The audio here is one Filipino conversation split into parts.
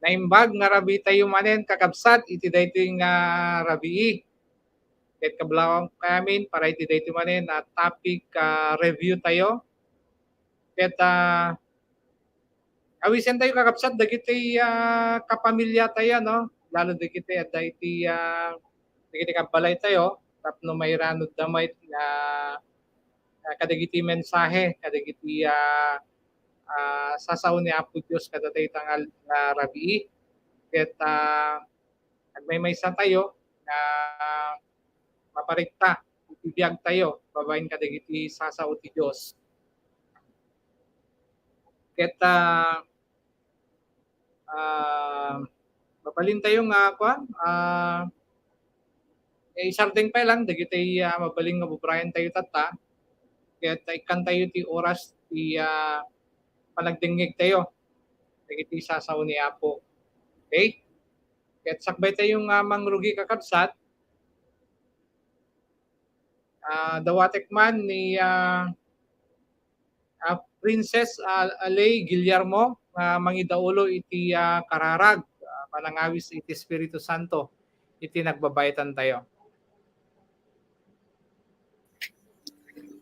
Naimbag nga rabi tayo manen kakabsat iti daytoy nga rabii. Ket kablawang kamin para iti daytoy manen na topic review tayo. Ket awisen tayo kakabsat dagiti kapamilya tayo no. Lalo dagiti adda iti dagiti kabalay tayo tapno mayranod damay nga kadagiti mensahe kadagiti sasaw ni Apo Dios kada tayo tangal nga rabii. Ket agmaymaysa tayo na maparikta ibiyag tayo babaen kadagiti sasaw ti Dios. Ket mabalin tayo nga isardeng pa lang dagiti mabalin nga bubrayan tayo tata. Ket ikan tayo ti oras ti panagdingig tayo dagiti sasaw ni Apo. Okay? Ket sakbay tayong mangrugi kakabsat. Dawatek man ni Princess Alay Guillermo mangidaulo iti kararag panangawis iti Espiritu Santo iti nagbabaytan tayo.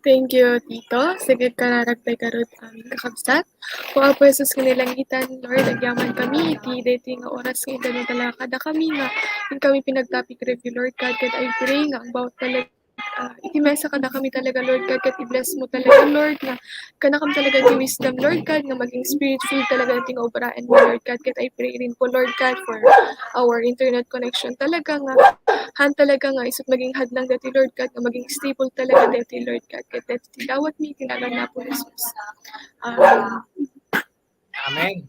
Thank you, Tito. Sige, kararagtay karot aming kakabsat. Kung ang Jesus kanilangitan, Lord, agyaman kami, iti dating nga oras nga ito talaga kada kami nga, yung kami pinag-topic review, Lord God, kat I pray nga, about talaga, itimesa kada kami talaga, Lord God, kat i-bless mo talaga, Lord, nga, kana kami talaga di wisdom, Lord God, nga maging spirit-filled talaga nating operaan mo, Lord God, kat I pray rin po, Lord God, for our internet connection talaga nga, han talaga nga isut maging hadlang dati Lord God nga maging stable talaga dati Lord God ket dati dawat mi tinagan na po Jesus. Amen.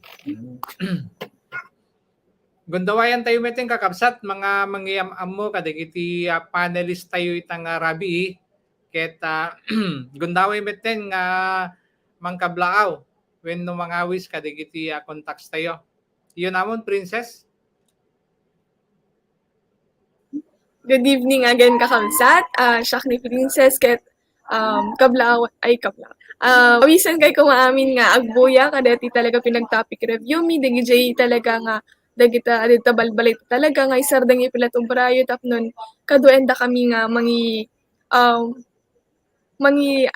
Gundawayan tayo meting kakabsat mga mangyam mo kadagiti panelist tayo itang rabii ket gundaway meten nga mangkablaaw when no mangawis kadagiti contacts tayo. Yun namon Princess. Good evening again kakabsat. Siya ni Princess ket kablaaw. Awisan kay ko maamin nga agbuya kadati talaga pinag-topic review mi dagi talaga nga dagita adita balbalay talaga nga isardang ipilatong brayo tapnon kaduenda kami nga mangi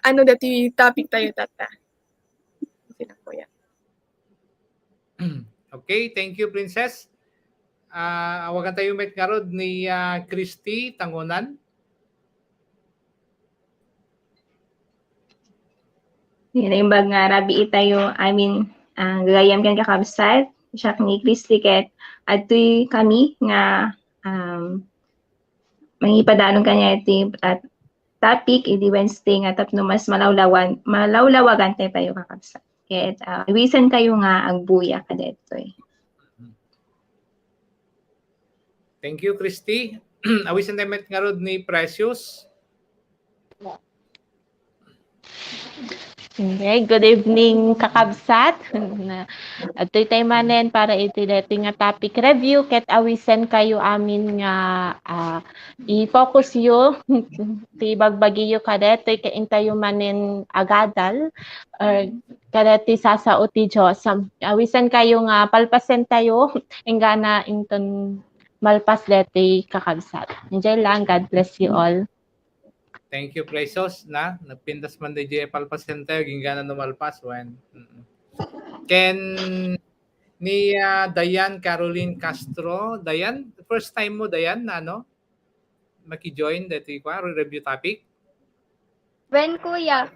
ano dati topic tayo tata. Okay, thank you Princess. Awagan tayo met karod ni Christy Tangunan. Imbag nga rabi tayo, gagayam kan kakabsat, siya ni Christy ket adtoy kami nga mangipadalong kanya iti at topic iti Wednesday nga tapno mas malawlawagan tayo kakabsat. Ket iwisan kayo nga agbuya kadetoy. Thank you Christy. Awisan tayo met karod ni Precious. Okay, good evening kakabsat. Ito'y tayo manen para iti dating nga topic review ket awisen kayo amin nga i-focus yo ti bagbagi yo kadetoy ket intayo manen agadal or kadeti sasao ti Dios. Awisen kayo nga palpasen tayo ingana inton malpas deti kakabsat. Enjoy lang, God bless you all. Thank you, Precious, na napindas man di palpasen tayo, ginggana numalpas, when. Ken ni Dayan Caroline Castro. Dayan, first time mo, Dayan, na maki-join dito review topic? When, kuya?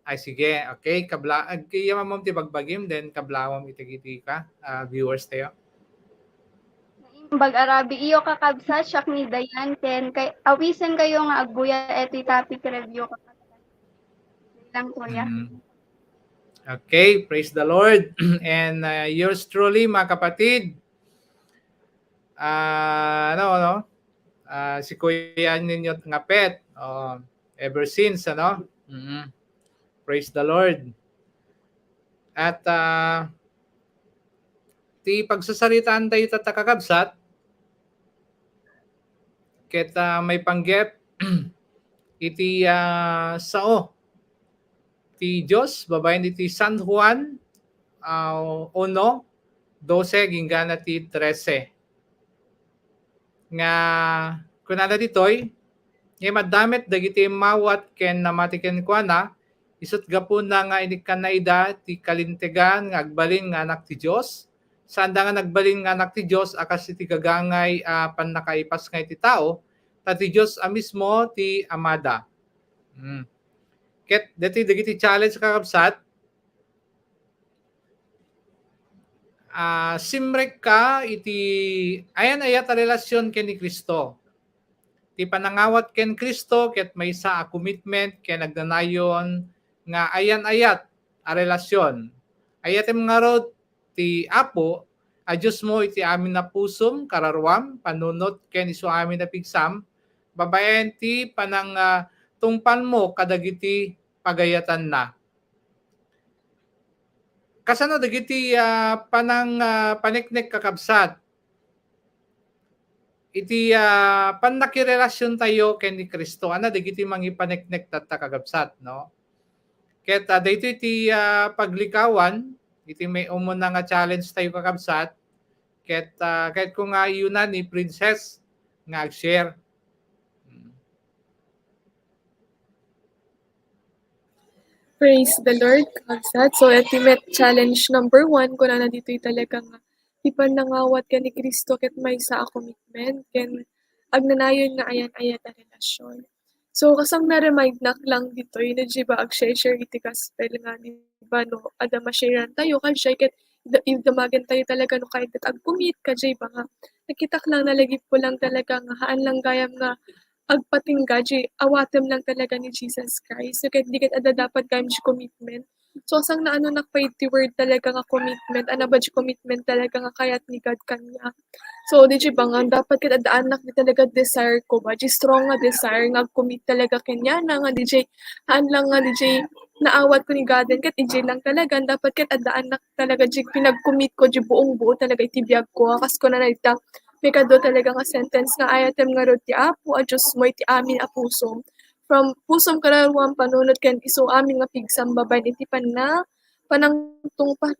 Ay, sige. Okay, kaya mamam ti bagbagim, then kablawam itigiti ka, viewers tayo. Bag-arabi iyo kakabsat, siya ni Dayan, ken awisan kayo nga agbuya eti topic review kakabsat. Lang kuya. Okay, praise the Lord. And yours truly, mga kapatid. Si Kuya ninyo nga pet. Ever since, Praise the Lord. At ti pagsasalitaan tayo tatakakabsat, ket may panggep iti sao ti Dios babaen iti San Juan 1 12 ginggana ti 13. Nga kunana ditoy, nga madamit dagiti mawat ken namatiken kuana, isut gapu na nga inikan na ida ti kalintegan nga agbalin nga anak ti Dios. Sanda nga nagbalin nga anak ti Dios akas iti gagangay panakaipas nga iti tao, ta ti Dios mismo ti amada. Ket dagiti challenge kakabsat, simrek ka iti ayan ayat a relasyon ken ni Kristo. Ti panangawat ken Kristo ket maysa a commitment ken nagnanayon nga ayan ayat a relasyon. Ayatem nga rod ti Apo a Dios mo iti amin na pusom kararwam panunot ken isu amin na pigsam babaen ti panang tungpan mo kadagiti pagayatan na. Kasano dagiti panang paniknek kakabsat iti pannakirelasyon tayo ken ni Kristo ana dagiti mangipaneknek tatta kakabsat no. Ket dayto iti paglikawan iti may umuna nga challenge tayo kakabsat ket kung iyuna ni Princess nga ag-share. Praise the Lord, kakabsat. So, ultimate challenge number 1, kung na dito'y talagang ipan nangawat ka ni Kristo ket may sa commitment, ken agnanayon nga ayan-ayat a relasyon. So, kasang na-remind lang dito'y na di ba ag-share iti gospel nga ni ba no, ada ma-sharean tayo, kansya ket damagan tayo talaga no kahit ag-commit ka di ba nga. Nakitak lang nalagip ko lang talaga nga haan lang gayam nga agpatingga di awatem lang talaga ni Jesus Christ. So ket di ket ada dapat gayam di commitment. So asang na ano nakpay ti word talaga nga commitment, ana ba di commitment talaga nga kayat ni God kanya. So di ba nga dapat ket ada anak di talaga desire ko ba, di strong nga desire nga commit talaga kanya na nga DJ haan lang nga DJ naawat ko ni God ket DJ lang talaga dapat ket ada anak talaga di pinag-commit ko di buong buo talaga iti biyag ko kas ko na ita may kado talaga nga sentence nga ayatem nga rod ti Apo a Diyos mo iti amin a pusom. From pusom kararwam panunod ken isu amin nga pigsam babaen iti panangtungpal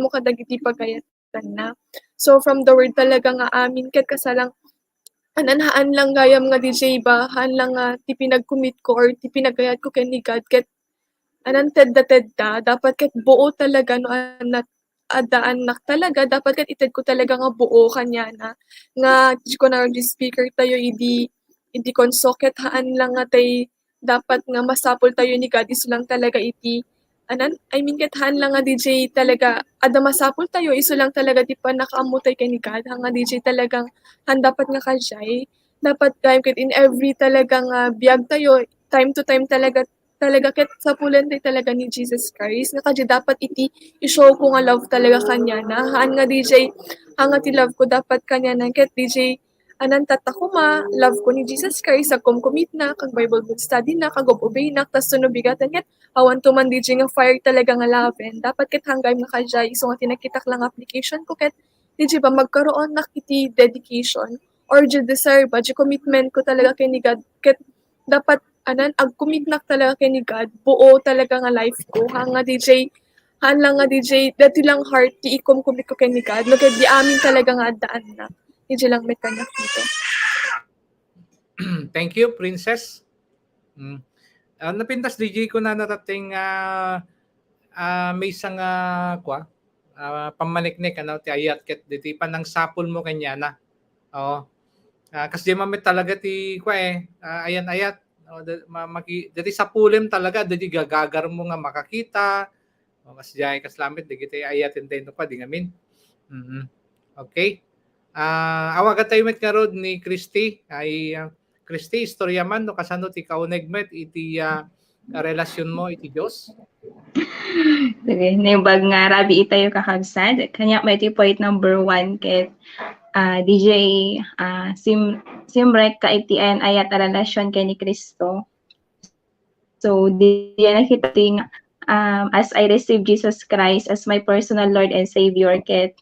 mo kadagiti pagayatan na. So from the word talaga nga amin ket kasalang ananhaan lang gayam nga DJ ba, haan lang nga ti pinag-commit ko or ti pinagayat ko ken ni God ket anan tedda dapat ket buo talaga no anat adaanak talaga dapat ket ited ko talaga nga buo kanya na nga di ko na di speaker tayo idi konsoket haan lang nga tay dapat nga masapol tayo ni God isu lang talaga iti ket haan lang nga DJ talaga ada masapol tayo isu lang talaga di pa nakaamutay kay ni God nga DJ talagang han dapat nga kajay dapat gayam ket in every talaga nga biyag tayo time to time talaga ket sapulen tay talaga ni Jesus Christ nga kadya dapat iti i-show ko nga love talaga kanya na haan nga DJ haan nga ti love ko dapat kanya na ket DJ anan tatakuma love ko ni Jesus Christ agkumkumit na kag Bible book study na kag obey na tas sunod bigatan ket awan to man DJ nga fire talaga nga laven dapat ket hanggay nga kadya isu nga tinakitak lang application ko ket DJ ba magkaroon na iti dedication or di desire ba di commitment ko talaga kay ni God ket dapat ag-commit na talaga kay ni God, buo talaga nga life ko. Hanga DJ, han lang nga DJ, dati lang heart, ti ikom-commit ko kay ni God. No, kaya di amin talaga nga daan na. DJ lang may kanak dito. Thank you, Princess. Napintas DJ ko na natating may isang pamaniknik ti ayat ket diti panang sapul mo kanya na. Oo. Kasi di mamit talaga ti ayan ayat. Dati sa pulim talaga, dati gagagar mo nga makakita. Kasi dyan kaslamit, di kita ayatin tayo pa, di ngamin. Okay. Awagat tayo met nga rod ni Christy. Christy, istorya man, no, kasano ti kaunegmet, iti relasyon mo, iti Diyos. Sige, nibag nga rabi itayo kakabsad. Kanya may iti point number 1 ket DJ simrek ka iti ayat a relasyon kay ni Kristo. So, di nakita ting as I receive Jesus Christ as my personal Lord and Savior ket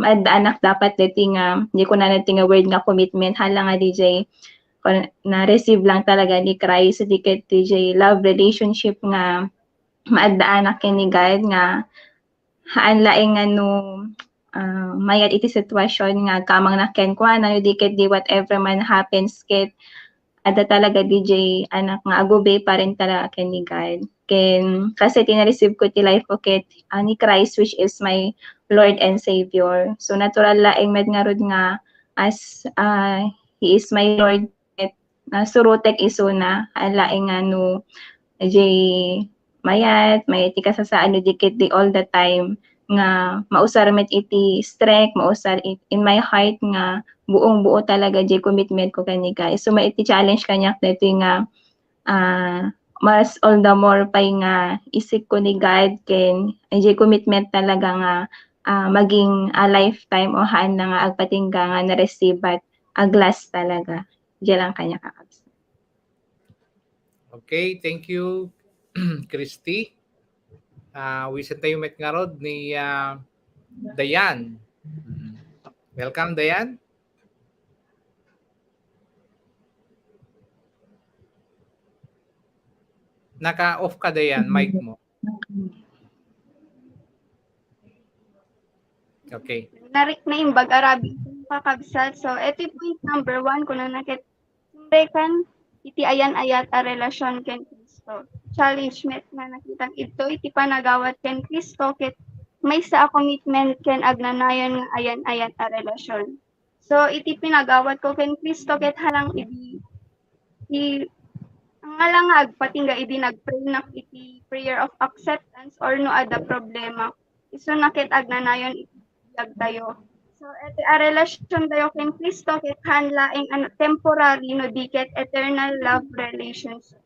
maadaanak dapat diti nga di ko na nating nga word nga commitment hala nga DJ na receive lang talaga ni Christ di ket DJ love relationship nga maadaanak kay ni God nga haan laing ano mayad iti sitwasyon nga kamang naken ko na dikit di whatever man happens ket ada talaga DJ anak nga agube pa rin talaga ken ni God. Ken kasi tina-receive ko ti life ko ket ni Christ which is my Lord and Savior. So natural laing med nga rod nga as He is my Lord ket surutek isuna laing ano mayat ti kasasaan no dikit di all the time nga mausar met iti strength mausar in my heart nga buong-buo talaga commitment ko kani guys. So iti challenge kanyak dito nga mas all the more pay nga isip ko ni God ken commitment talaga nga maging a lifetime o haan na nga agpatingga nga na-receive at aglas talaga. Diyan lang kanya kakabs. Okay, thank you, Christy. Wisan tayo met nga rod ni Dayan. Welcome, Dayan. Naka-off ka, Dayan, mic mo. Okay. Narik na yung bag-arabi kakabsat. So, ito yung point number 1 kung na nakit kan iti ayan-ayat a relasyon ken Kristo. Challenge met na nakitang ito iti panagawat ken Kristo ket may sa commitment ken agnanayon nga ayan-ayat a relasyon. So, iti pinagawat ko ken Kristo ket halang ang alang agpatingga idi nagpray nak iti prayer of acceptance or no ada problema. Iso nakit agnanayon iti tayo. So, iti a relasyon tayo ken Kristo ket hanlaing temporary no diket eternal love relationship.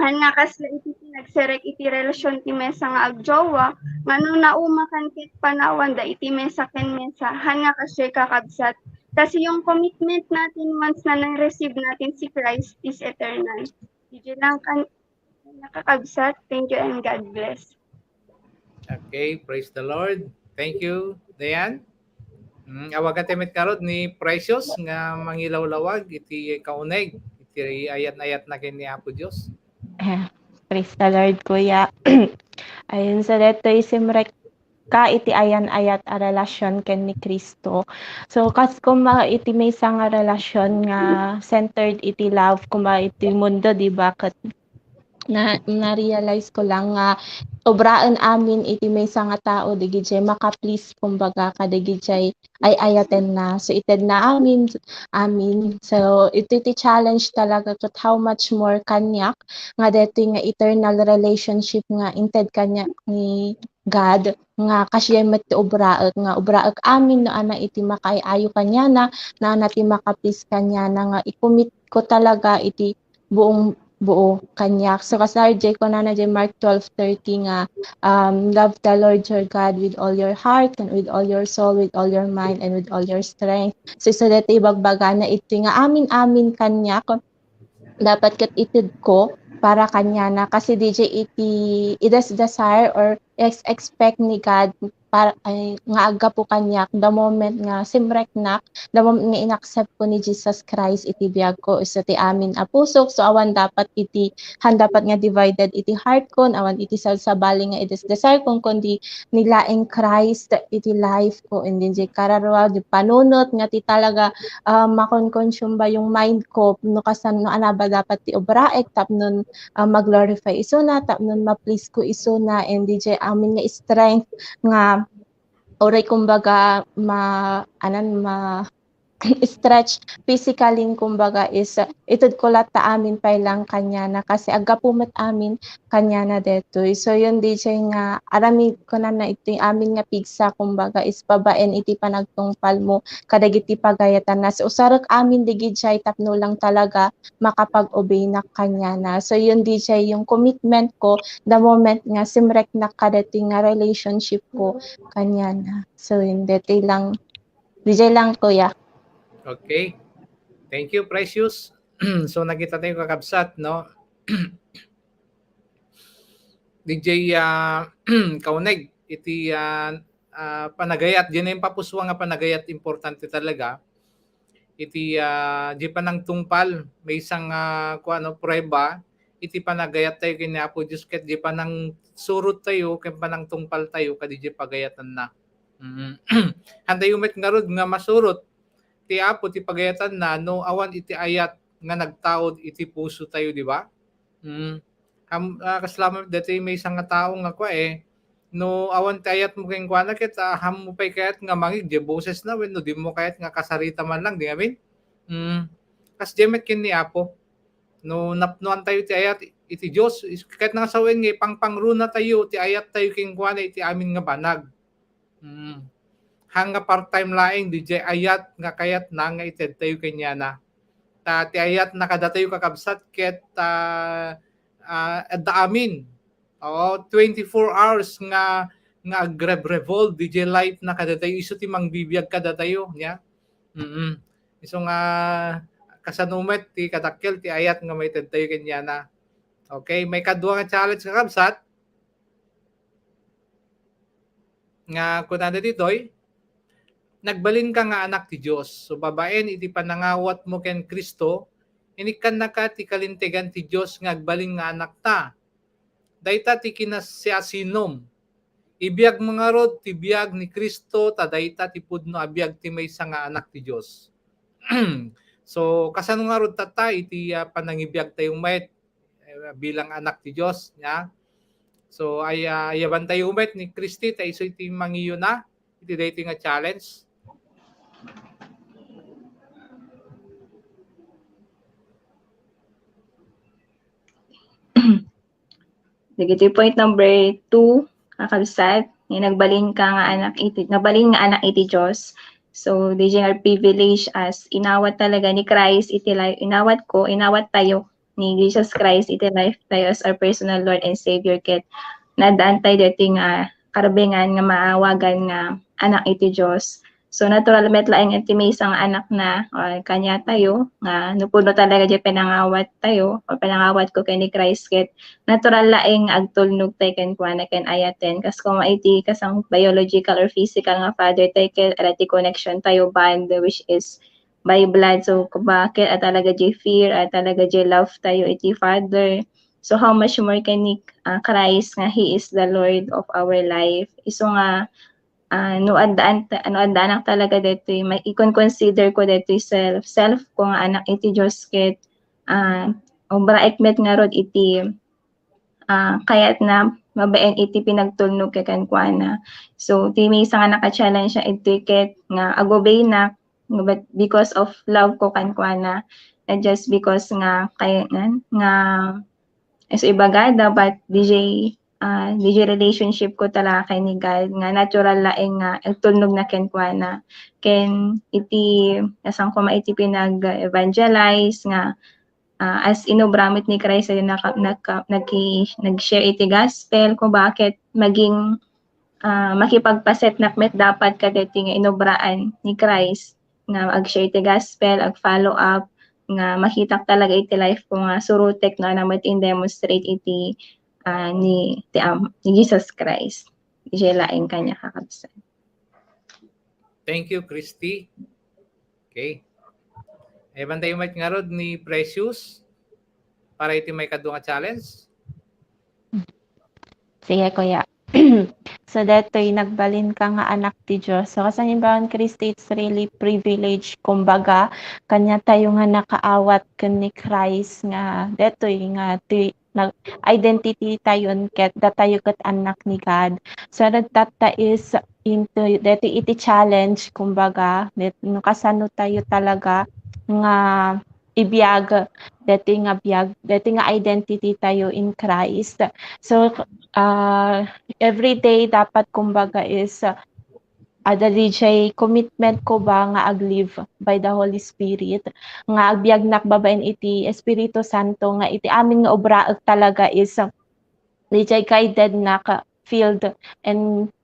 Han nga kasla iti nagserek iti relasyon ti mesa nga agjowa ngano naumakan ket panawan da iti mesa ken mesa han nga kasya kakabsat. Kasi yung commitment natin once na na-receive natin si Christ is eternal. Diyan lang nakakabsat. Thank you and God bless. Okay, praise the Lord. Thank you, Dayan. Awagan timit karod ni Precious nga mangilawlawag iti kauneg iti ayat-ayat na kini Apo Dios. Praise the Lord, Kuya. Ayun sa detoy simrek ka iti ayan-ayat a relasyon ken ni Kristo. So kas kuma iti may nga relasyon nga centered iti love kuma iti mundo di ba ket na-realize ko lang nga obraan amin iti may nga tao digijay maka-please kumbaga kadigijay ay ayaten na. So ited na amin. So iti challenge talaga ket how much more kanyak nga deti nga eternal relationship nga inted kanyak ni God nga kasya met ti obraek nga obraek amin no ana iti makaayo kanya na nati maka-please kanya na nga i-commit ko talaga iti buo kanyak. So kasarjay ko na Mark 12:30 nga love the Lord your God with all your heart and with all your soul, with all your mind and with all your strength. So deti ibagbaga na iti nga amin kanyak dapat ket itid ko para kanya na kasi DJ it is desire or expect ni God para nga aga po kanyak the moment nga simrek nak the moment nga inaccept ko ni Jesus Christ iti biag ko isa ti amin a pusok so awan dapat iti dapat nga divided iti heart ko awan iti salsabali nga it is desire kung kundi nilaing Christ iti life ko and then kararwa di panunot nga ti talaga makon-consume ba yung mind ko no kasan no ana ba dapat ti obraek tapnon mag-glorify isuna tapnon ma-please ko isuna and DJ amin nga strength nga oray kumbaga stretch physically kumbaga is itod ko lat ta amin pa lang kanya na kasi aga pumet amin kanya na detoy. So yun DJ nga arami ko na ito amin nga pigsa kumbaga is pabaen iti panagtungpal mo kadagiti pagayatan na so usarak amin digijay tapno lang talaga makapag-obey na kanya na. So yun DJ yung commitment ko the moment nga simrek na kadati nga relationship ko kanya na. So yun detoy lang DJ lang kuya. Okay. Thank you, Precious. So nakita tayo kakabsat, no? DJ kauneg iti panagayat diyan yung papuswa nga panagayat importante talaga. Iti di pa nang tungpal may isang prueba iti panagayat tayo kini Apo Diyos ket di pa nang surot tayo ket pa nang tungpal tayo kadi di pagayatan na. Handay umet nga rod nga masurot ti Apo ti pagayatan na no awan iti ayat nga nagtaod iti puso tayo, di ba? Kasalamat dati may isang nga tao nga ko no awan ti ayat mo keng kuana ket ham mo pay kayat nga mangig di boses na wenno di mo kayat nga kasarita man lang, di amin? Kas jemet ken ni Apo no napnuan tayo ti ayat iti Dios ket nga sawen nga pangpangruna tayo ti ayat tayo ken kuana iti amin nga banag. Hanga part-time laeng DJ ayat nga kayat na nga ited tayo kanya na. Ti ayat nakada tayo kakabsat ket at the amin. 24 hours nga revolve DJ life na kada tayo iso ti mangbibiyag kada tayo nya. Iso nga kasanumet ti kadakkel ti ayat nga maited tayo kanya na. Okay, may kadua nga challenge kakabsat nga kunada ditoy nagbalin ka nga anak ti Dios. So babaen iti panangawat mo ken Kristo, inikan na ka ti kalintegan ti Dios nga agbalin nga anak ta. Dayta ti kinasiasinom. Ibiyag mga rod ti biyag ni Kristo ta dayta ti pudno abiyag ti maysa nga anak ti Dios. So kasano nga rod tata iti panangibiyag tayong mayet bilang anak ti Dios nya. So ayaban tayo umet ni Kristi ta iso iti mangiyo na iti dating nga challenge. Sige, point number 2, kakabsat, nagbalin ka nga anak iti Diyos. So, di nga privilege as inawat talaga ni Christ iti life, inawat tayo ni Jesus Christ iti life tayo as our personal Lord and Savior ket nadaan tayo dating karabengan nga maawagan nga anak iti Diyos. So natural met laeng iti may isang anak na kanya tayo nga nupuno talaga di pinangawat tayo o pinangawat ko kay ni Christ ket natural laeng agtulnog tayo ken kuana ken ayaten kas kung maiti kasang biological or physical nga father tayo ket ati connection tayo bond which is by blood. So bakit talaga di fear talaga di love tayo iti father. So how much more can ni Christ nga he is the Lord of our life. Iso nga no anak talaga dito may i-consider ko dito self ko nga anak iti Diyos ket obra ekmet nga rod iti kayat na mabaen iti pinagtulnog ken kuana. So ti may isang naka-challenge siya iti ket nga agobey na but because of love ko kan kuana and just because nga kay nga is ibagada but DJ relationship ko talaga kay ni God nga natural laeng nga agtulnog na ken kuana ken iti asang ko maiti pinag-evangelize nga as inobramit ni Christ ay nag-share iti gospel ko bakit maging makipagpaset nakmet dapat kadeti nga inobraan ni Christ nga ag-share iti gospel ag-follow up nga makita talaga iti life ko nga surutek nga namat in-demonstrate iti ni Jesus Christ. Ije laing kanya kakabsat. Thank you, Christy. Okay. Bantay umat nga rod ni Precious para iti may kadua nga challenge. Sige, kuya. So, deto'y nagbalin ka nga anak ti Diyos. So, kasanimbahan, Christy, it's really privilege. Kumbaga, kanya tayo nga nakaawat kan ni Christ nga, deto'y nga, identity tayo ket tayo ket anak ni God. So that is into dito iti challenge kumbaga no kasano tayo talaga nga ibiyag dito nga identity tayo in Christ. So every day dapat kumbaga is the DJ commitment ko ba nga aglive by the Holy Spirit nga agbiag nakbabaen iti Espiritu Santo nga iti amin nga obraag talaga is DJ guided na ka field and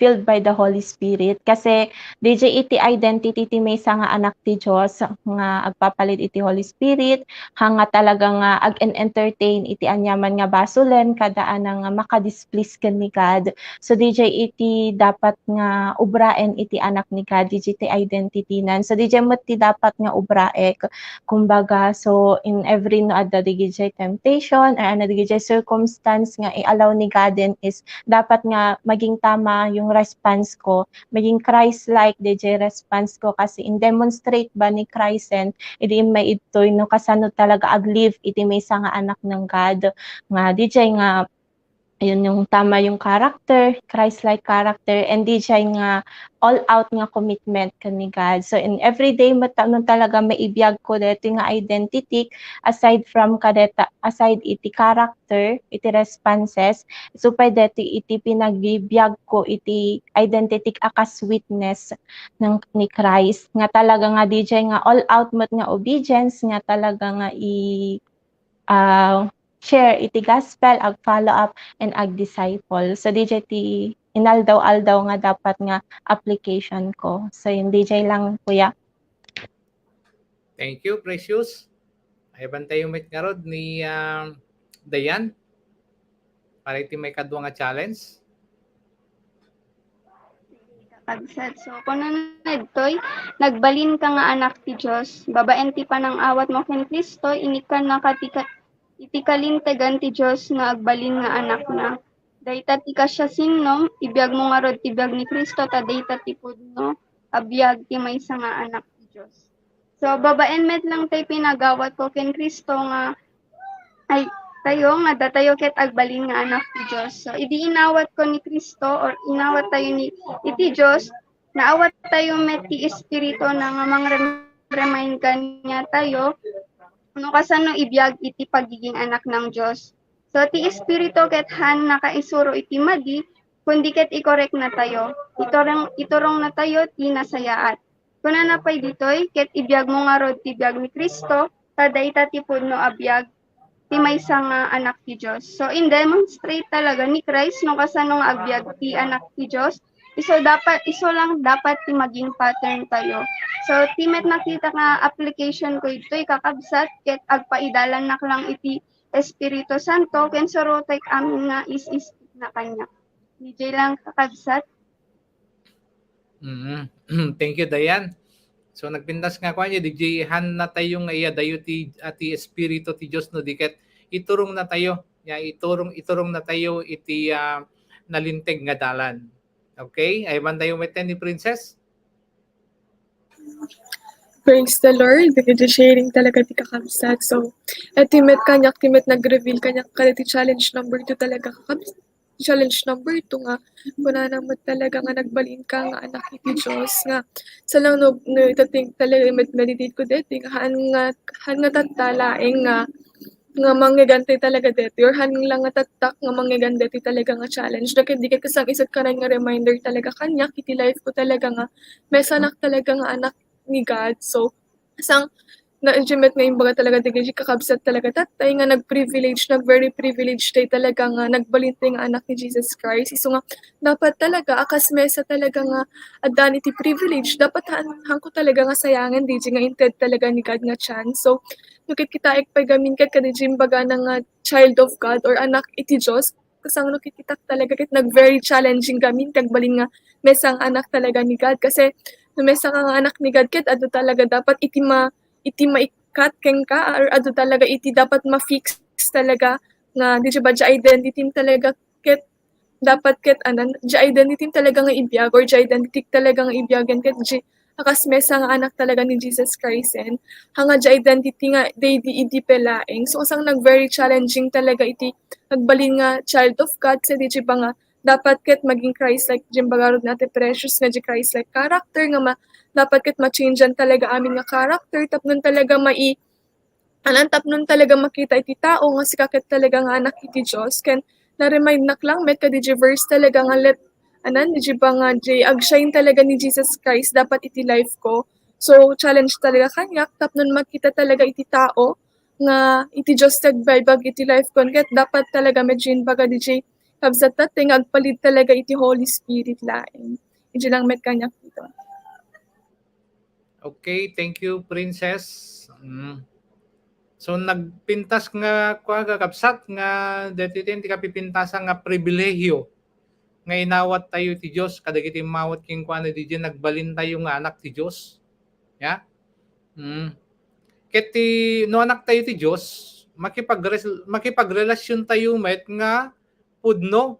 filled by the Holy Spirit. Kasi DJ iti identity ti maysa nga anak ti Dios nga agpapalit iti Holy Spirit, hanga talaga nga ag-entertain iti anyaman nga basulen kadaan nga makadisplease ken ni God. So DJ iti dapat nga ubraen iti anak ni God, DJ iti identity nan. So DJ met ti dapat nga ubraek kumbaga, so in every no adda DJ temptation or ano DJ circumstance nga i-allow ni God din is dapat nga maging tama yung response ko, maging Christ-like DJ response ko, kasi in-demonstrate ba ni Christ and iti may itoy no kasano talaga ag-live iti may nga anak ng God nga DJ nga yun yung tama yung character, Christ-like character, and DJ nga all-out nga commitment kani God. So in everyday nun talaga maibiyag ko dito nga identity aside from kadeta, aside iti character, iti responses, so pwede iti pinagbibiyag ko iti identity akas witness ng ni Christ nga talaga nga DJ nga all-out mat nga obedience nga talaga nga share iti gospel, ag follow up and ag disciple. So DJ ti inaldaw-aldaw nga dapat nga application ko. So yung DJ lang kuya. Thank you, Precious. Ay bantay yung mit nga rod ni Dayan para iti may kadwa nga challenge. Kagsat. So, kung nanadtoy, nagbalin ka nga anak ti Diyos, babaen ti panang awat mo ken Kristo, inikan na iti kalintegan ti Diyos nga agbalin nga anak na. Dayta ti kasya sinnom, ibiyag mo nga rod ti biyag ni Kristo, ta dayta ti pudno, abiyag ti maysa nga anak ti Diyos. So, babaen met lang tayo pinagawat ko ken Kristo nga, ay, tayo nga datayo ket agbalin nga anak ti Diyos. So, idi inawat ko ni Kristo or inawat tayo ni iti Diyos, naawat tayo met ti Espiritu na nga mang-remind kanya tayo, no kasano ibiyag iti pagiging anak ng Diyos. So, ti Espiritu ket han nakaisuro iti madi, kundi ket i-correct na tayo. Iturong na tayo ti nasayaat. Kuna na pay ditoy, ket ibiyag mo nga rod ti biyag ni Kristo, tadayta ti pudno abiyag ti maysa nga anak ti Diyos. So, in-demonstrate talaga ni Christ no kasano nga abiyag ti anak ti Diyos, iso lang dapat ti maging pattern tayo. So, timet nakita nga application ko ito, kakabsat, ket agpaidalan nak lang iti Espiritu Santo, ken sorotek amin nga is na kanya. DJ lang kakabsat. Thank you, Dayan. So nagpindas nga ko niya, DJ han na tayo nga iya dayo ti Espiritu ti Dios no diket iturong na tayo. Ya iturong na tayo iti nalinteg nga dalan. Okay? Ay man tayo meten ni Princess. Praise the Lord. Nag-sharing talaga ti kakabsat. So, timet nag-reveal kanyak kada ti challenge number 2 talaga kakabsat. Challenge number 2 nga, kuna naman talaga nga nagbalin ka nga anak iti Diyos nga. Sa lang no itating talaga meditate ko dito, han nga tatalaeng nga manggagantay talaga dito, or han lang nga tatak nga manggagantay talaga nga challenge. Dahil di ka kasang isat ka nga reminder talaga kanyak, iti life ko talaga nga, may sanak talaga nga anak ni God. So, isang na-enjoyment ngayon baga talaga di kakabsat talaga tatay nga very privileged tayo talaga nga nagbalintay nga anak ni Jesus Christ. So nga, dapat talaga, akas mesa talaga nga adan iti privilege, dapat hang ko talaga nga sayangan, di nga inted talaga ni God nga chance. So, nukit kita ekpagamin kat kadijim baga na nga child of God or anak iti Diyos, kasang nukit kita talaga kat nag-very challenging gamin, kagbaling nga mesang anak talaga ni God. Kasi, mesang nga anak ni God, kat ado talaga dapat iti maikat ken ka, or ado talaga iti dapat ma-fix talaga nga di ba ja identity talaga ket dapat ket ja identity talaga nga ibiyag, or ja identity talaga nga ibyagan ket di akas mesa nga anak talaga ni Jesus Christ and hanga ja identity nga they di pelaeng. So asang very challenging talaga iti agbalin nga child of God sa di ba nga dapat ket maging Christ-like di bagarod natin precious nga di Christ-like character nga dapat ket ma-changean talaga amin nga character, tapnon talaga tapnon talaga makita iti tao nga sikaket talaga nga anak iti Diyos. Ken na-remind nak lang met kadiji verse talaga nga di ba nga ag-shine talaga ni Jesus Christ dapat iti life ko. So challenge talaga kanyak, tapnon makita talaga iti tao nga iti Diyos tagbaybag iti life ko, ket dapat talaga medyo baga DJ Kabsat tatay nga agpalit talaga iti Holy Spirit laeng. Iti lang met kanyak dito. Okay, thank you, Princess. So nagpintas nga kwa kakabsat nga deti ti kapipintasan nga pribilehiyo nga inawat tayo ti Dios kadagiti mawat king kuan di nagbalin tayo nga anak ti Dios. Ya? Ket ti no anak tayo ti Dios, makipagrelasyon tayo met nga pudno.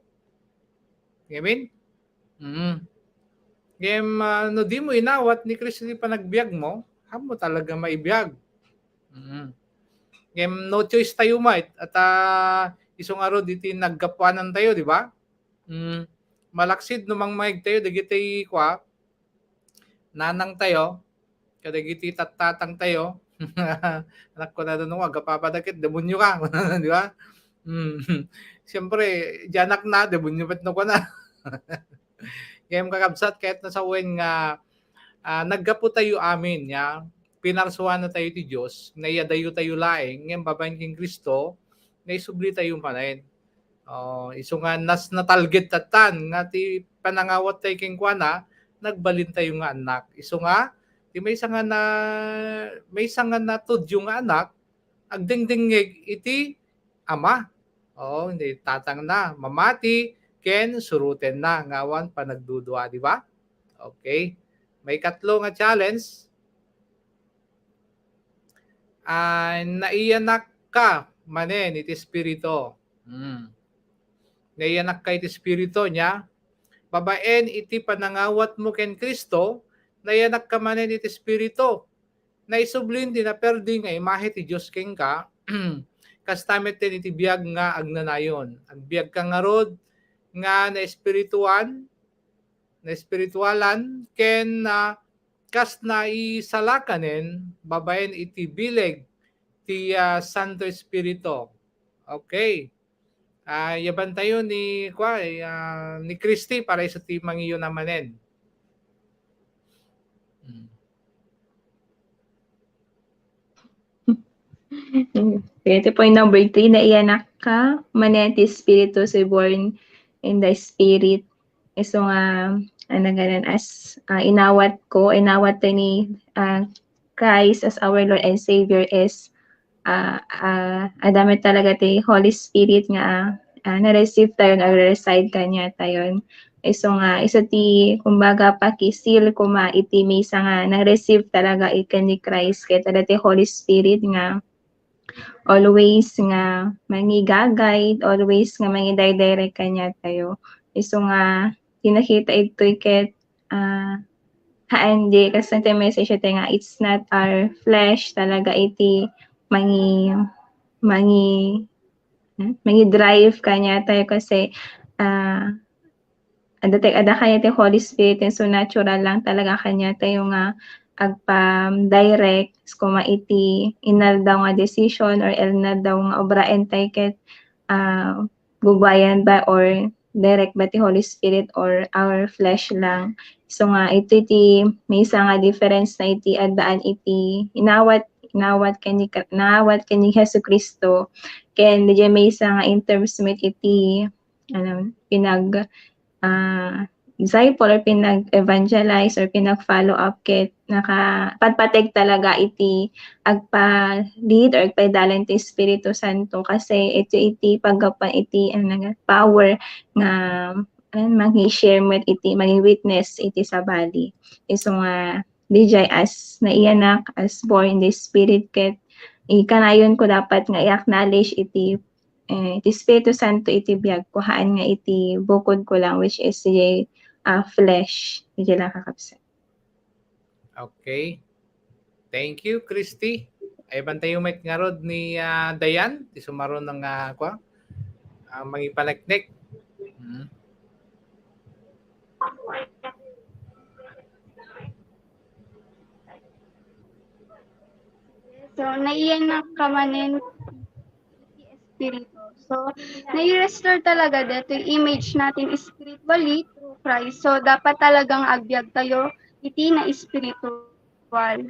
Amen? No di mo inawat ni Kristo ti panagbiag mo, hamo talaga maibiyag. No choice tayo might at isong araw diti naggapuanan tayo, di ba? Malaksid numang maig tayo dagiti kwa nanang tayo kadagiti tattatang tayo. Anak ko na doon agapapadakit demonyo ka, di ba? Siyempre, diyanak na demonyo pat no ko na. Kaya kakabsat kahit nasa uwin nga naggapo tayo amin ya. Pinarsuhan na tayo ti Diyos, naiyadayo tayo laeng, ngayon babayin king Kristo, naisubli tayo manin. Iso nga nas natalgit tatan, nga ti panangawat tayo king kuana, nagbalin tayo nga anak. Iso nga, ti may isa nga natudyo nga anak, agdingdingig iti ama. Hindi tatang na, mamati, ken suruten na, ngawan panagdudua, di ba? Okay. May katlo nga challenge. Naiyanak ka manen iti espiritu. Naiyanak ka iti espiritu niya. Babaen iti panangawat mo ken Kristo, naiyanak ka manen iti espiritu. Naisublin din na perdi nga imahe ti Dios ken ka. Kastamet din iti biag nga agnanayon. Ang biag ka nga rod nga na espiritualan ken kas na isalakanen babaen iti bileg ti Santo Espiritu. Okay. Yaban tayo ni Christy para sa ti mangiyo namanen. Ito point number 3, naiyanak ka, manen ti Espiritu, so born in the Spirit. So nga, ganun, as inawat tayo ni Christ as our Lord and Savior is adamit talaga ti Holy Spirit nga na-receive tayo, nag-reside kanya tayo. So nga, isa ti, kumbaga, pakisil kuma iti may isa nga na-receive talaga ikan ni Christ kaya talaga ti Holy Spirit nga always nga mangi-guide, always nga mangi-direct kanya tayo. So nga, tinakita ito ket hindi kasi ito message ito nga it's not our flesh talaga iti drive kanya tayo kasi ada kanya ti Holy Spirit so natural lang talaga kanya tayo nga agpa-direct kuma iti inal daw nga decision or elna daw nga obraen tayo ket gubayan ba or direct ba ti Holy Spirit or our flesh lang. So nga ito iti may isa nga difference na iti adaan iti inawat kani Hesus Kristo ken di may isa nga in terms with iti disciple or pinag-evangelize or pinag-follow up ket nakapatpatek talaga iti agpa-lead or agpa-dalan ti Espiritu Santo kasi iti paggapan iti power nga mag-share met iti mag-witness iti sa body. So nga DJ as naiyanak as born in the Spirit ket ikanayon ko dapat nga i-acknowledge iti Espiritu Santo iti biag kuhaan nga iti bukod ko lang which is the flesh. Hindi lang kakapsa. Okay. Thank you, Christy. Ay bantay yung nga rod ni Dayan. Ti sumaron ng mangipaneknek. So, naiyanak ka manin Espiritu. So, nai-restore talaga dito yung image natin spiritually through Christ. So, dapat talagang agbyag tayo iti na spiritual.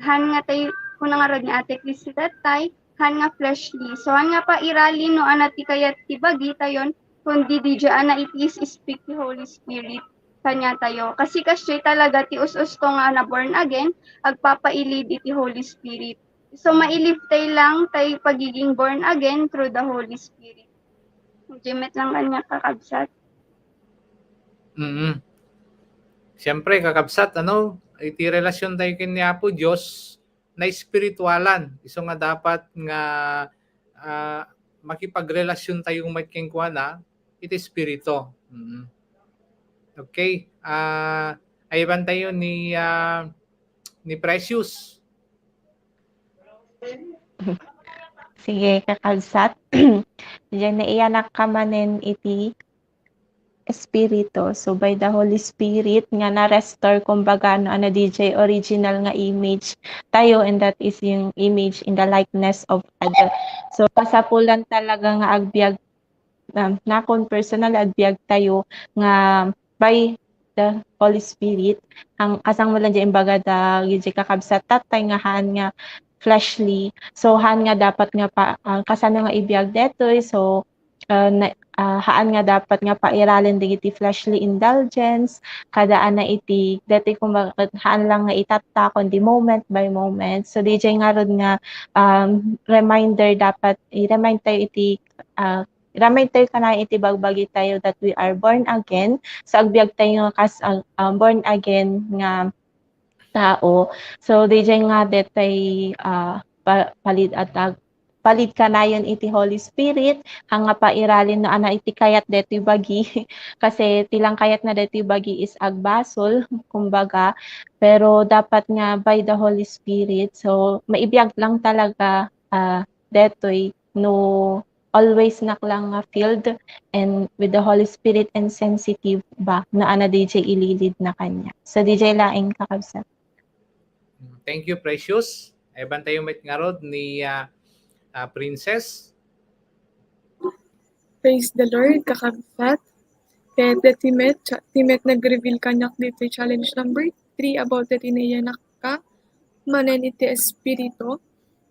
Han nga tayo, kung nga rod ni Ate Christy tatay, han nga fleshly. So, han nga pa irali no anati kayat tibagi tayon, kundi di dyan na it is speak the Holy Spirit kanya tayo. Kasi talaga ti us-us to nga na born again, agpapailid iti Holy Spirit. So mailip tayo lang tayo pagiging born again through the Holy Spirit. Jimet lang kanya kakabsat. Mm. Siyempre kakabsat iti relasyon tayo ken ni Apo Dios na espiritualan. Iso nga dapat nga makipagrelasyon tayo making kuana iti espiritu. Okay. Ayban tayo ni Precious. Sige, kakabsat. Diyan na iyanak ka manen iti Espiritu. So, by the Holy Spirit, nga na-restore, kumbaga, ano, DJ, original nga image tayo, and that is yung image in the likeness of other. So, pasapulan talaga nga agbyag, nakon personal agbyag tayo, nga by the Holy Spirit, ang asang mo lang dyan, imbaga, da, DJ kakabsat, tatay nga haan nga fleshly. So, haan nga dapat nga pa, kasano nga ibiyag deto, so, haan nga dapat nga pairalin digiti fleshly indulgence kadaan na iti dati kung haan lang nga itata kundi moment by moment. So DJ nga rod nga reminder dapat i-remind tayo iti remind tayo kana iti bagbagi tayo that we are born again. So agbyag tayo kas born again nga tao. So DJ nga detay palit at palit kanayon iti Holy Spirit hanga pairalin no ana iti kayat deti bagi kasi tilang kayat na deti bagi is agbasol kumbaga, pero dapat nga by the Holy Spirit. So maibiyag lang talaga detoy no always nak lang nga filled and with the Holy Spirit and sensitive ba na ana DJ ililid na kanya. So DJ laing kakabsat. Thank you, Precious. Ayban tayo met nga rod ni Princess. Praise the Lord, kakabsat. Kaya Timet nag-reveal kanyak dito challenge number 3 about the tinayanak ka, manen iti espiritu.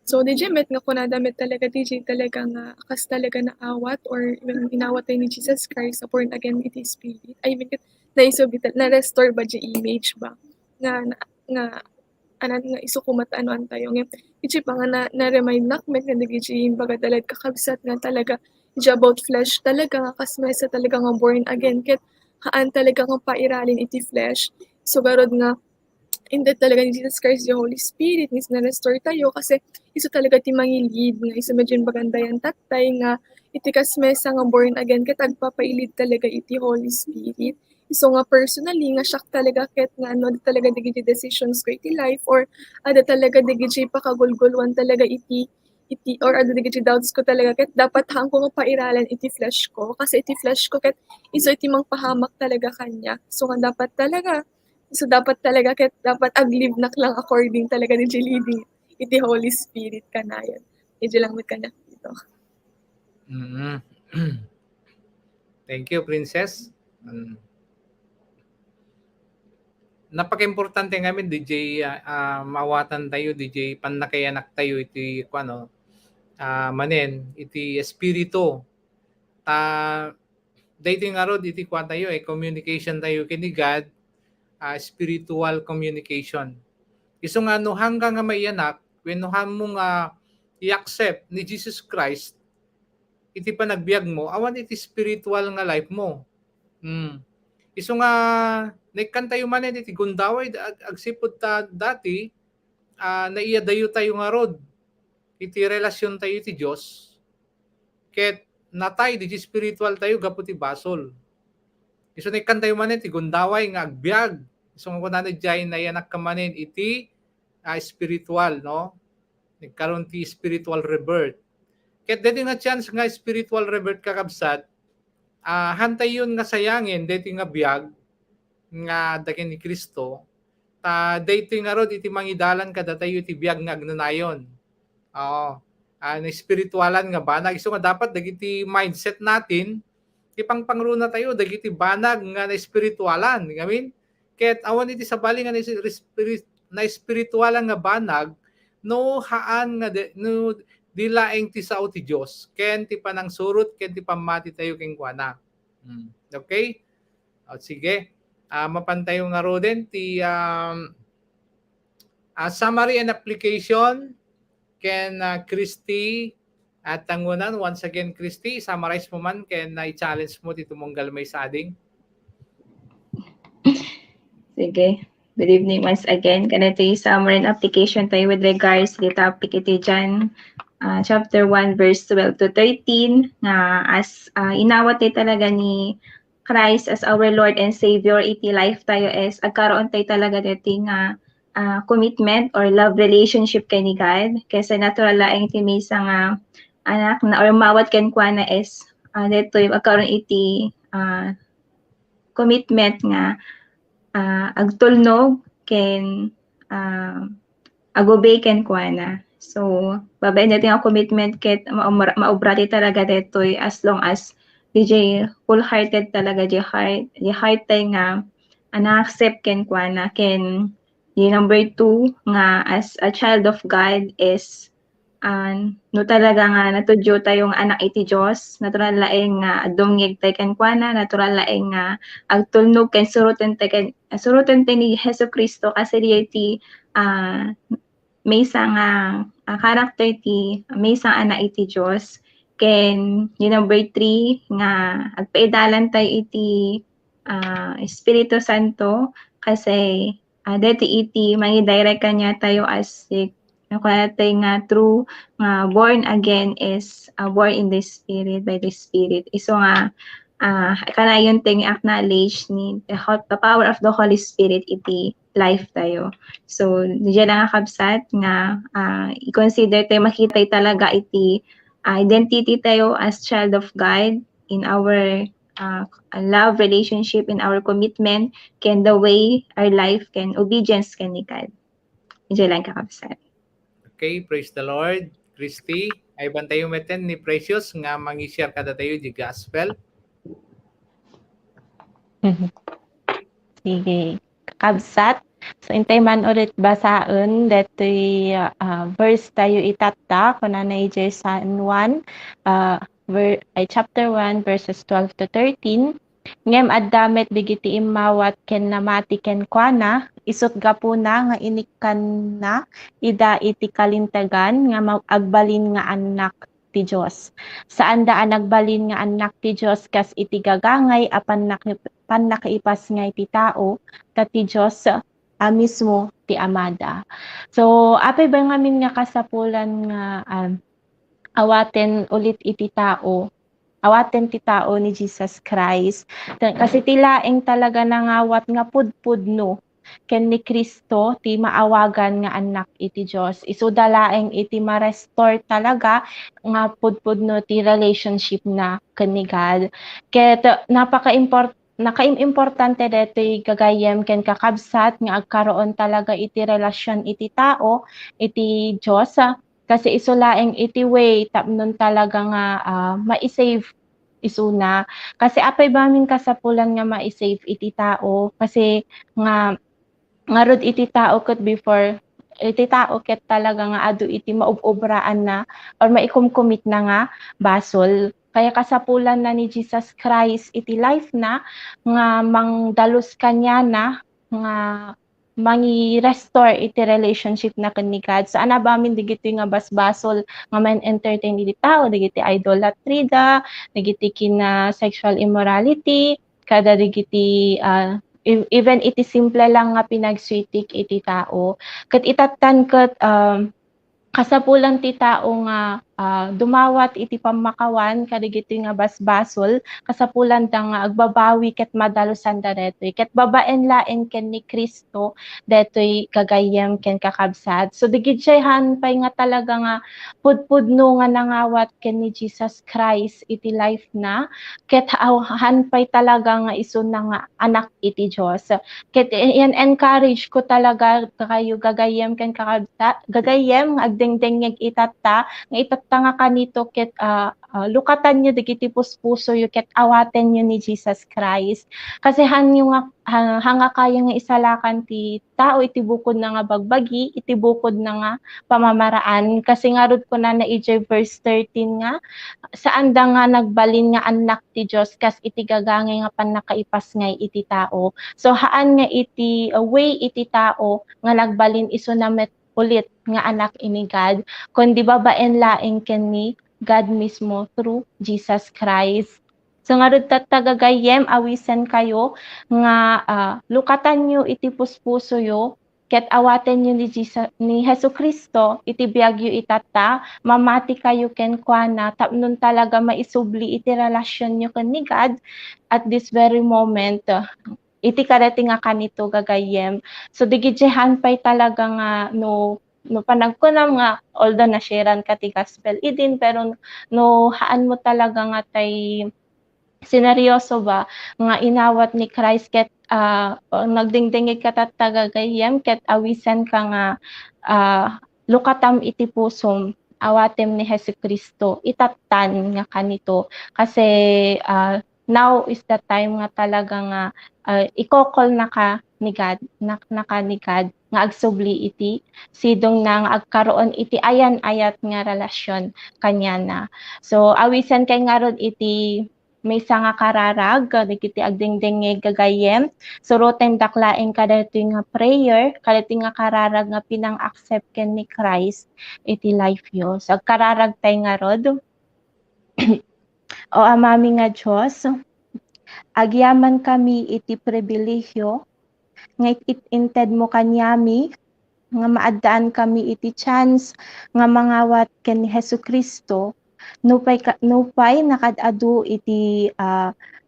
So, di Met nga kunadamit talaga, DJ talaga nga, akas talaga na awat or inawat tayo ni Jesus Christ sa born again iti spirit. I mean, naisubitan, na-restore ba di image ba? Nga isukumataan tayo. Ngayon, iti pa nga na-remind nakmet nga nagiging baga dalad kakabsat nga talaga about flesh talaga, kasmesa talaga nga born again, ket haan talaga nga pairalin iti flesh. So, garod nga, hindi talaga ni Jesus Christ, the Holy Spirit, is na-restore tayo, kasi iso talaga ti mangilid, nga iso medyo bagandayan tatay, nga iti kasmesa nga born again, ket agpapailid talaga iti Holy Spirit. So nga personally, nga shock talaga ket nga ano, talaga digiti decisions ko iti life, or ada talaga digiti pakagulgulwan talaga iti or ada digiti doubts ko talaga ket dapat hang ko nga pairalan iti flesh ko, kasi iti flesh ko ket iso iti mangpahamak talaga kanya. So nga dapat talaga ket dapat aglive nak lang according talaga ni leading iti Holy Spirit kanayon. Medyo lang mit kanya dito. Thank you, Princess. Napaka-importante ngamin DJ mawatan tayo DJ panakayanak tayo iti manen iti espiritu dating nga rod iti kuan tayo communication tayo kini God, spiritual communication. Iso nga no hanggang nga maiyanak when no mo nga i-accept ni Jesus Christ iti panagbiag mo awan iti spiritual nga life mo. Iso nga naikan tayo manen iti gundaway agsipod ta dati naiyadayo tayo nga rod iti relasyon tayo iti Dios ket natay di spiritual tayo gapu ti basol. Iso naikan tayo manen iti gundaway nga agbiag. Iso nga kunana jay na yanak ka manen iti spiritual, no? Nagkaroon ti spiritual rebirth. Ket deti nga chance nga spiritual rebirth kakabsat, hantay yun nga sayangin deti nga biag nga daken ni Kristo. Deti nga rod iti mangidalan kada tayo iti biag nga agnanayon. Na spiritualan nga banag. Iso nga dapat dagiti mindset natin ipangpangruna tayo dagiti banag nga na spiritualan. I mean, ket awan iti sabali nga na spiritualan nga banag no haan nga no di laeng ti sao ti Dios ken ti panang surut ken ti pamati tayo ken kuana. Okay? O sige. Mapantayo nga ro din ti summary and application ken Christy at tangunan. Once again, Christy, summarize mo man ken i-challenge mo ti tumunggal may sading. Sige. Good evening once again. Ganito yung summary and application tayo with regards to the topic iti dyan. Chapter 1, verse 12 to 13. As inawat tayo talaga ni Christ as our Lord and Savior, iti life tayo is agkaroon tayo talaga dito nga commitment or love relationship kay ni God. Kasi natural laing iti may nga anak na or mawat ken kuana is dito yung agkaroon iti commitment nga agtulnog ken agobey ken kuana. So babaen natin ang commitment ket maubrati talaga detoy as long as DJ wholehearted talaga di heart tay nga ana-accept ken kuana ken di number 2 nga as a child of God is no talaga nga natudyo tayong anak iti Dios, natural laeng nga dumngeg tay ken kuana, natural laeng nga agtulnog ken suruten tay ni Jesucristo kasi iti may nga character ti may anak iti Dios ken yung number 3 nga agpaidalan tay iti Espiritu Santo kasi deti iti mangidirect kanya tayo as kaya tayo nga true nga born again is born in the Spirit by the Spirit. Iso nga kanayon ting acknowledge ni the power of the Holy Spirit iti life tayo. So diyan lang kabsat nga i-consider tayo makita tayo talaga iti identity tayo as child of God in our love relationship, in our commitment, can the way our life can obedience can ni God. Diyan lang kakabsat. Okay, praise the Lord. Christy, ay bantayo meten ni Precious nga mangi-share kada tayo di gospel. Sige, kakabsat. So, intay man ulit basaon detoy verse tayo itatta kuna na San 1, chapter 1, verses 12 to 13. Ngem addamet digiti imawat ken namati ken kuana, isut gapuna nga inikkan na ida iti kalintagan nga agbalin nga anak ti Dios. Saan daan nagbalin nga anak ti Dios kas iti gagangay apan nakaipas nga iti tao kat ti Dios mismo ti amada. So apay ba ngamin nga kasapulan nga awaten ulit iti tao, awaten ti tao ni Jesus Christ. Kasi tilaeng talaga nangawat nga pudpudno ken ni Kristo ti maawagan nga anak iti Dios. Isudalaeng iti ma-restore talaga nga pudpudno ti relationship na ken ni God. Ket naka-importante detoy gagayem ken kakabsat nga agkaroon talaga iti relasyon iti tao iti Dios kasi isulaeng iti way tapnon talaga nga ma-save isuna. Kasi apay bamin kasapulan nga ma-save iti tao kasi nga rod iti tao ket before iti tao ket talaga nga adu iti maubobraan na or maikumkumit na nga basol. Kaya kasapulan na ni Jesus Christ iti life na nga mangdalos kanya na nga mangi-restore iti relationship na ken ni God. So ana bamin digiti nga basbasol nga man-entertain iti tao, digiti idolatry da, digiti kina sexual immorality, kada digiti even iti simple lang nga pinagswitik iti tao. Ket itattan ket kasapulan ti tao nga dumawat iti pamakawan kadigiti nga basbasol kasapulan da nga agbabawi ket madalusan da detoy ket babaen laen ken ni Kristo detoy gagayem ken kakabsat. So digid hanpay nga talaga nga pudpudno nga nangawat ken ni Jesus Christ iti life na ket hanpay talaga nga isun na nga anak iti Dios. Ket encourage ko talaga kayo gagayem ken kakabsat, gagayem nagdengdengeg itata nga itata nga kanito ket lukatan nyo dagiti puspuso yu ket awaten nyo ni Jesus Christ. Kasi hanyo nga hanga kaya nga isalakan ti tao iti bukod na nga bagbagi, iti bukod na nga pamamaraan. Kasi nga rod ko na iti verse 13 nga, saan da nga nagbalin nga anak ti Dios kas iti gagangay nga panakaipas ngay iti tao. So haan nga iti way iti tao nga nagbalin iso na met ulit nga anak ini God, kundi babaen laeng ken ni God mismo through Jesus Christ. So nga rod tatagagayem awisen kayo nga lukatan nyo iti puspuso yo ket awaten nyo ni Hesu Kristo iti biag yu itata, mamati kayo ken kuana tapnon talaga maisubli iti relasyon nyo ken ni God at this very moment. Iti kareti nga kanito gagayem. So digidjehan pay talaga nga no panagkunam nga although na-sharean ka ti gospel idin pero no haan mo talaga nga tay sineryoso ba nga inawat ni Christ ket nagdingdingig ka tatagagayem ket awisen ka nga lukatam iti pusom awatem ni Jesucristo itatan nga kanito kasi now is the time nga talaga nga ikokol na ka ni God, ni God nga agsubli iti sidong nang agkaroon iti ayan-ayat nga relasyon kanya na. So awisen kay nga rod iti may nga kararag dagiti agdingdingeg gagayem suroten daklaeng kadto nga prayer kadto nga kararag nga pinang-accept ken ni Christ iti life yo. So kararag tay nga rod. O amami nga Diyos, agyaman kami iti pribilehyo, nga itinted mo kanyami, nga maadaan kami iti chance, nga mangawat ken ni Hesu Kristo, nupay nakadado iti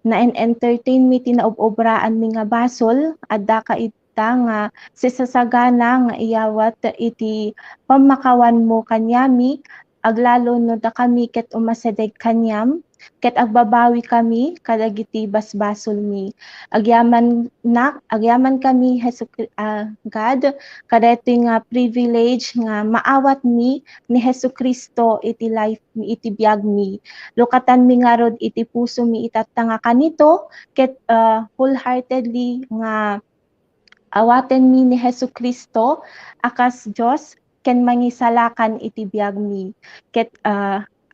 na-entertain mi tinaob-obraan mi nga basol, adda ka ita nga sisasagana nga iyawat iti pamakawan mo kanyami, aglalo no da kami ket umasedeg kanyam, ket agbabawi kami kadagiti basbasol mi. Agyaman kami God kadto nga privilege nga maawat mi ni Hesu Kristo iti life mi iti biag mi. Lukatan mi nga rod iti puso mi itata nga kanito ket wholeheartedly nga awaten mi ni Hesu Kristo akas Dios ken mangisalakan iti biag mi. Ket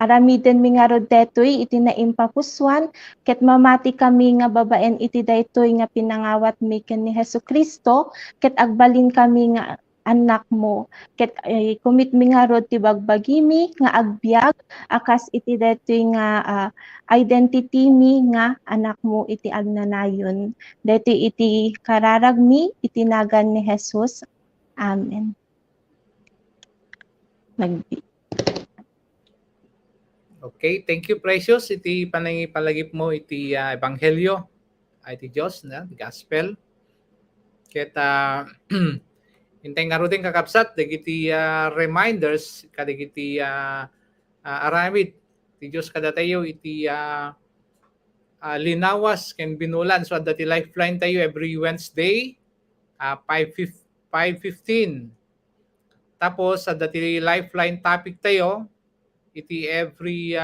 aramiden mi nga rod detoy iti naimpapuswan ket mamati kami nga babaen iti daytoy nga pinangawat mi ken ni Hesu Kristo ket agbalin kami nga anak mo ket commit mi nga rod ti bagbagi mi nga agbiag akas iti daytoy nga identity mi nga anak mo iti agnanayon. Daytoy iti kararag mi iti nagan ni Jesus. Amen. Okay, thank you Precious. Iti panangipalagip mo iti ebanghelyo iti Dios na gospel. Ket inteng nga rodin kakabsat dagiti reminders kadagiti aramid ti Dios kadatayo iti linawas ken binulan so dati lifeline tayo every Wednesday 5:15. Tapos sa dati lifeline topic tayo iti every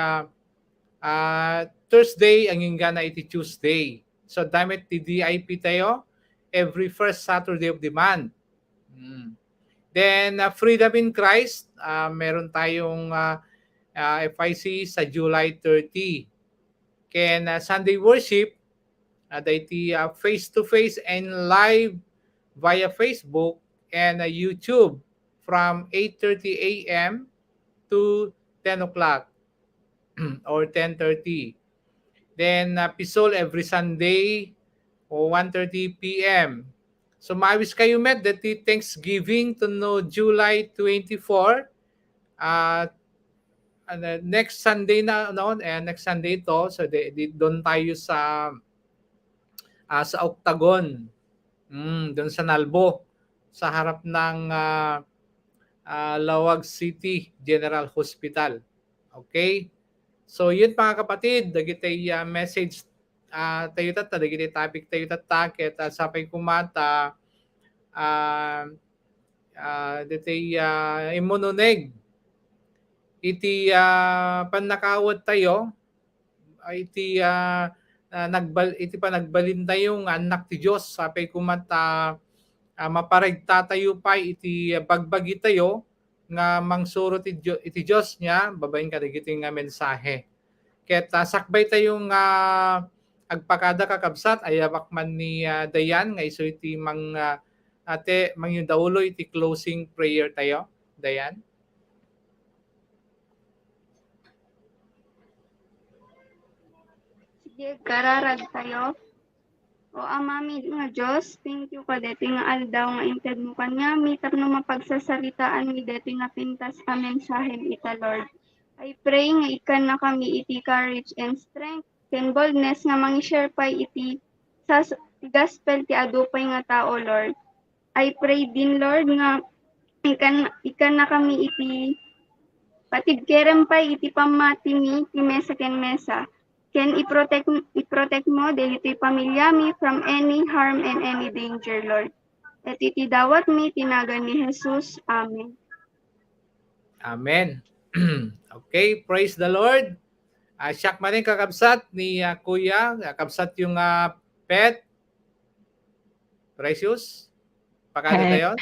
Thursday ang ingana iti Tuesday. So damit ti DIP tayo every first Saturday of the month. Then Freedom in Christ, meron tayong FIC sa July 30. Ken Sunday worship dayti face-to-face and live via Facebook and YouTube from 8:30 a.m. to 10 o'clock or 10:30. Then Pisol every Sunday o 1:30 p.m. So maawis kayo met dati Thanksgiving to no July 24. Next Sunday na noon next Sunday to so doon tayo sa Octagon. Doon sa Nalbo sa harap ng Lawag City General Hospital. Okay? So yun mga kapatid, dagiti message tayo tata, dagiti topic tayo tata, ket sapay kumata, dagiti imununeg iti panakawat tayo, iti iti panagbalin tayo nga anak ti Diyos, sapay kumata maparigta tayo pa iti bagbagi tayo nga mangsurot iti Diyos niya, babayin ka iti nga mensahe. Ket sakbay tayo nga agpakada kakabsat, ayabak man ni Dayan, nga iso iti ate yung daulo iti closing prayer tayo. Dayan. Sige, kararag tayo. O amami nga Diyos, thank you ka deti nga aldaw nga inted mo kanyami, tapno mapagsasalitaan mi deti nga pintas ka mensahe ita Lord. I pray nga ikan na kami iti courage and strength, ken boldness nga mangi-share pa iti sa gospel ti adupay nga tao Lord. I pray din Lord nga ikan na kami iti patigkerem pa iti pamati mi ti mesa ken mesa. Can i-protect mo dahiti pamilya mi from any harm and any danger, Lord. At iti dawat mi tinagan ni Jesus. Amen. Amen. Okay, praise the Lord. Siyak man yung kakabsat ni Kuya, kakabsat yung pet. Precious. Pakada tayo.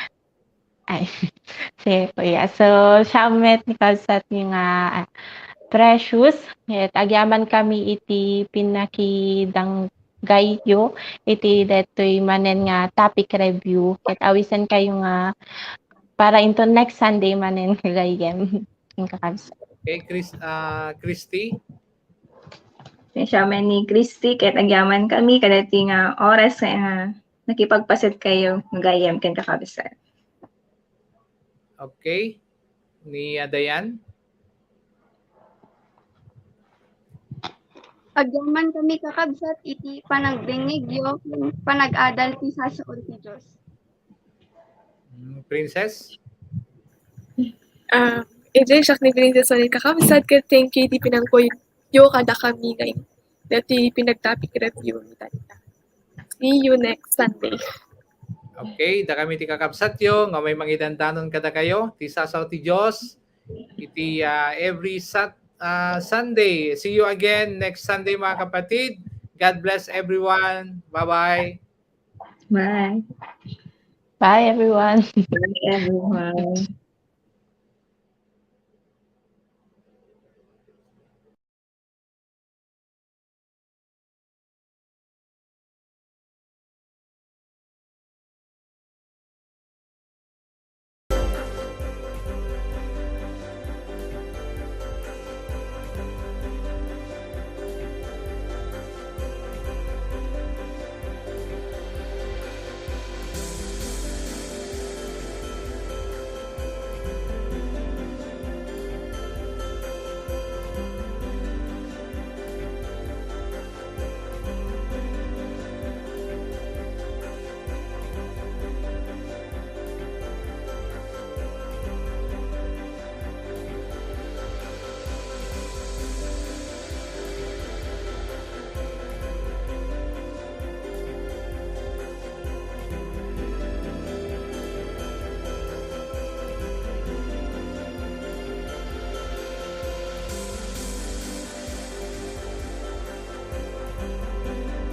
Ay, sige kuya. So, siyamet ni Kalsat yung Precious, et agyaman kami iti pinakidang gayo, iti detoy manen nga topic review, ket awisan kayo nga para into next Sunday manen gayem. Yung kakabsat. Okay, Christy. Siya man ni Christy, kahit agyaman kami, kadati nga oras nga nakipagpasit kayo, gayam ken kakabsat. Okay. Ni Dayan. Agyaman kami kakabsat iti panagdengegyo, panag-adal ti sasaon ti Diyos. Princess. Ije siya ni Princess ulit kakabsat ket thank you di pinangkoyo kada kami ngay. Dati pinagtopic review ni Tata. See you next Sunday. Okay, da kami ti kakabsat yo, nga may mangidandanon kada kayo, ti sasaw ti Diyos, iti every Sunday. See you again next Sunday mga kapatid. God bless everyone. Bye-bye. Bye. Bye everyone. Bye everyone.